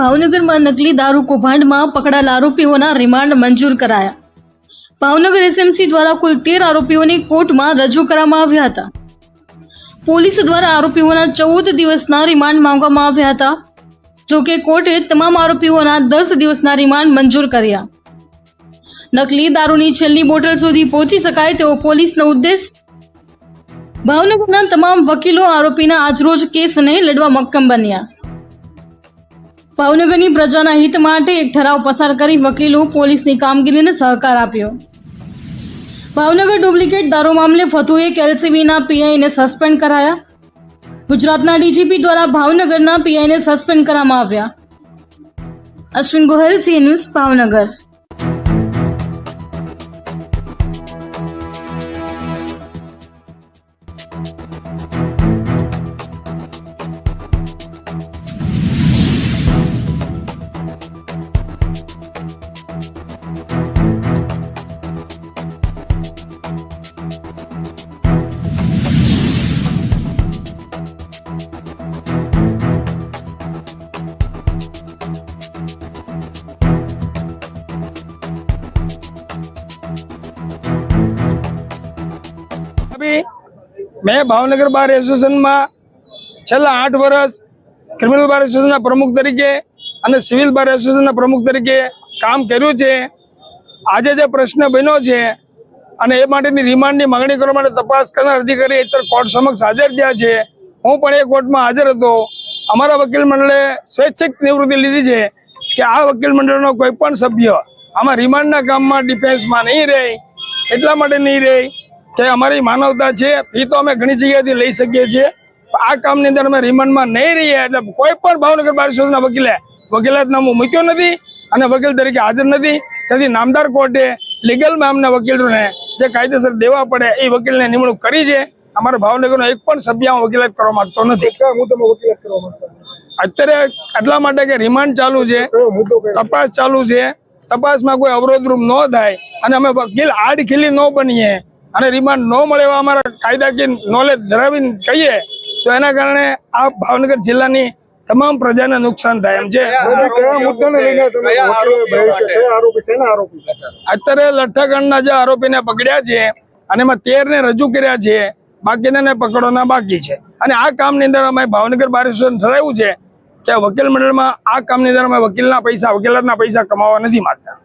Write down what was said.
ભાવનગરમાં નકલી દારૂ કૌભાંડમાં પકડાયેલા આરોપીઓના રિમાન્ડ મંજૂર કરાયા। ભાવનગર એસએમસી દ્વારા કુલ 13 આરોપીઓને કોર્ટમાં રજૂ કરવામાં આવ્યા હતા। પોલીસ દ્વારા આરોપીઓના 14 દિવસના રિમાન્ડ માંગવામાં આવ્યા હતા। જો કે કોર્ટે તમામ આરોપીઓના 10 દિવસના રિમાન્ડ મંજૂર કર્યા। નકલી દારૂની છેલ્લી બોટલ સુધી પહોંચી શકાય તેવો પોલીસનો ઉદ્દેશ। ભાવનગરના તમામ વકીલો આરોપીના આજરોજ કેસને લડવા મક્કમ બન્યા। ભાવનગરની પ્રજાના હિત માટે એક ઠરાવ પસાર કરી વકીલો પોલીસની કામગીરીને સહકાર આપ્યો। ભાવનગર ડુપ્લિકેટ દારૂ મામલે વધુ એક એલસીબીના પીઆઈને સસ્પેન્ડ કરાયા। ગુજરાતના ડીજીપી દ્વારા ભાવનગરના પીઆઈને સસ્પેન્ડ કરવામાં આવ્યા। અશ્વિન ગોહેલ, જી ન્યૂઝ, ભાવનગર। मैं भावनगर बार एसोसिएशन में छेल्ला 8 वर्ष क्रिमिनल बार एसोसिएशन प्रमुख तरीके और सिविल बार एसोसिएशन प्रमुख तरीके काम कर्યું છે। આજે જે પ્રશ્ન બન્યો છે અને એ માટેની રિમાન્ડની માંગણી કરવા માટે તપાસ કરનાર અધિકારી અત્યારે કોર્ટ સમક્ષ હાજર થયા છે। હું પણ એ કોર્ટમાં હાજર હતો। અમારા વકીલ મંડળે સ્વૈચ્છિક નિવૃત્તિ લીધી છે કે આ વકીલ મંડળનો કોઈ પણ સભ્ય આમાં રિમાન્ડના કામમાં ડિફેન્સમાં નહીં રહે। એટલા માટે નહીં રહે કે અમારી માનવતા છે, ફી તો અમે ઘણી જગ્યાએથી લઈ શકીએ છીએ। આ કામની અંદર અમે રિમાન્ડમાં નહીં રહીએ એટલે કોઈ પણ ભાવનગર બાર એસોસિએશનના વકીલે વકીલાતનામું મૂક્યો નથી અને વકીલ તરીકે હાજર નથી। તેથી નામદાર કોર્ટે લીગલમાં અમને વકીલોને જે કાયદેસર દેવા પડે એ વકીલને નિમણૂક કરી છે। અમારા ભાવનગરનો એક પણ સભ્ય વકીલાત કરવા માંગતો નથી। અત્યારે એટલા માટે કે રિમાન્ડ ચાલુ છે, તપાસ ચાલુ છે, તપાસમાં કોઈ અવરોધરૂપ ન થાય અને અમે વકીલ આડખીલી ન બનીએ અને રિમાન્ડ ન મળે એવા અમારા કાયદાકીય નોલેજ ધરાવીને કહીએ તો એના કારણે આ ભાવનગર જિલ્લાની તમામ પ્રજાને નુકસાન થાય એમ છે। અત્યારે લઠ્ઠાકાંડના જે આરોપીને પકડ્યા છે અને એમાં 13 ને રજૂ કર્યા છે, બાકીના પકડવાના બાકી છે। અને આ કામની અંદર અમે ભાવનગર બાર એસોસિએશન ઠરાવ્યું છે કે વકીલ મંડળમાં આ કામની અંદર અમે વકીલાતના પૈસા કમાવા નથી માંગતા।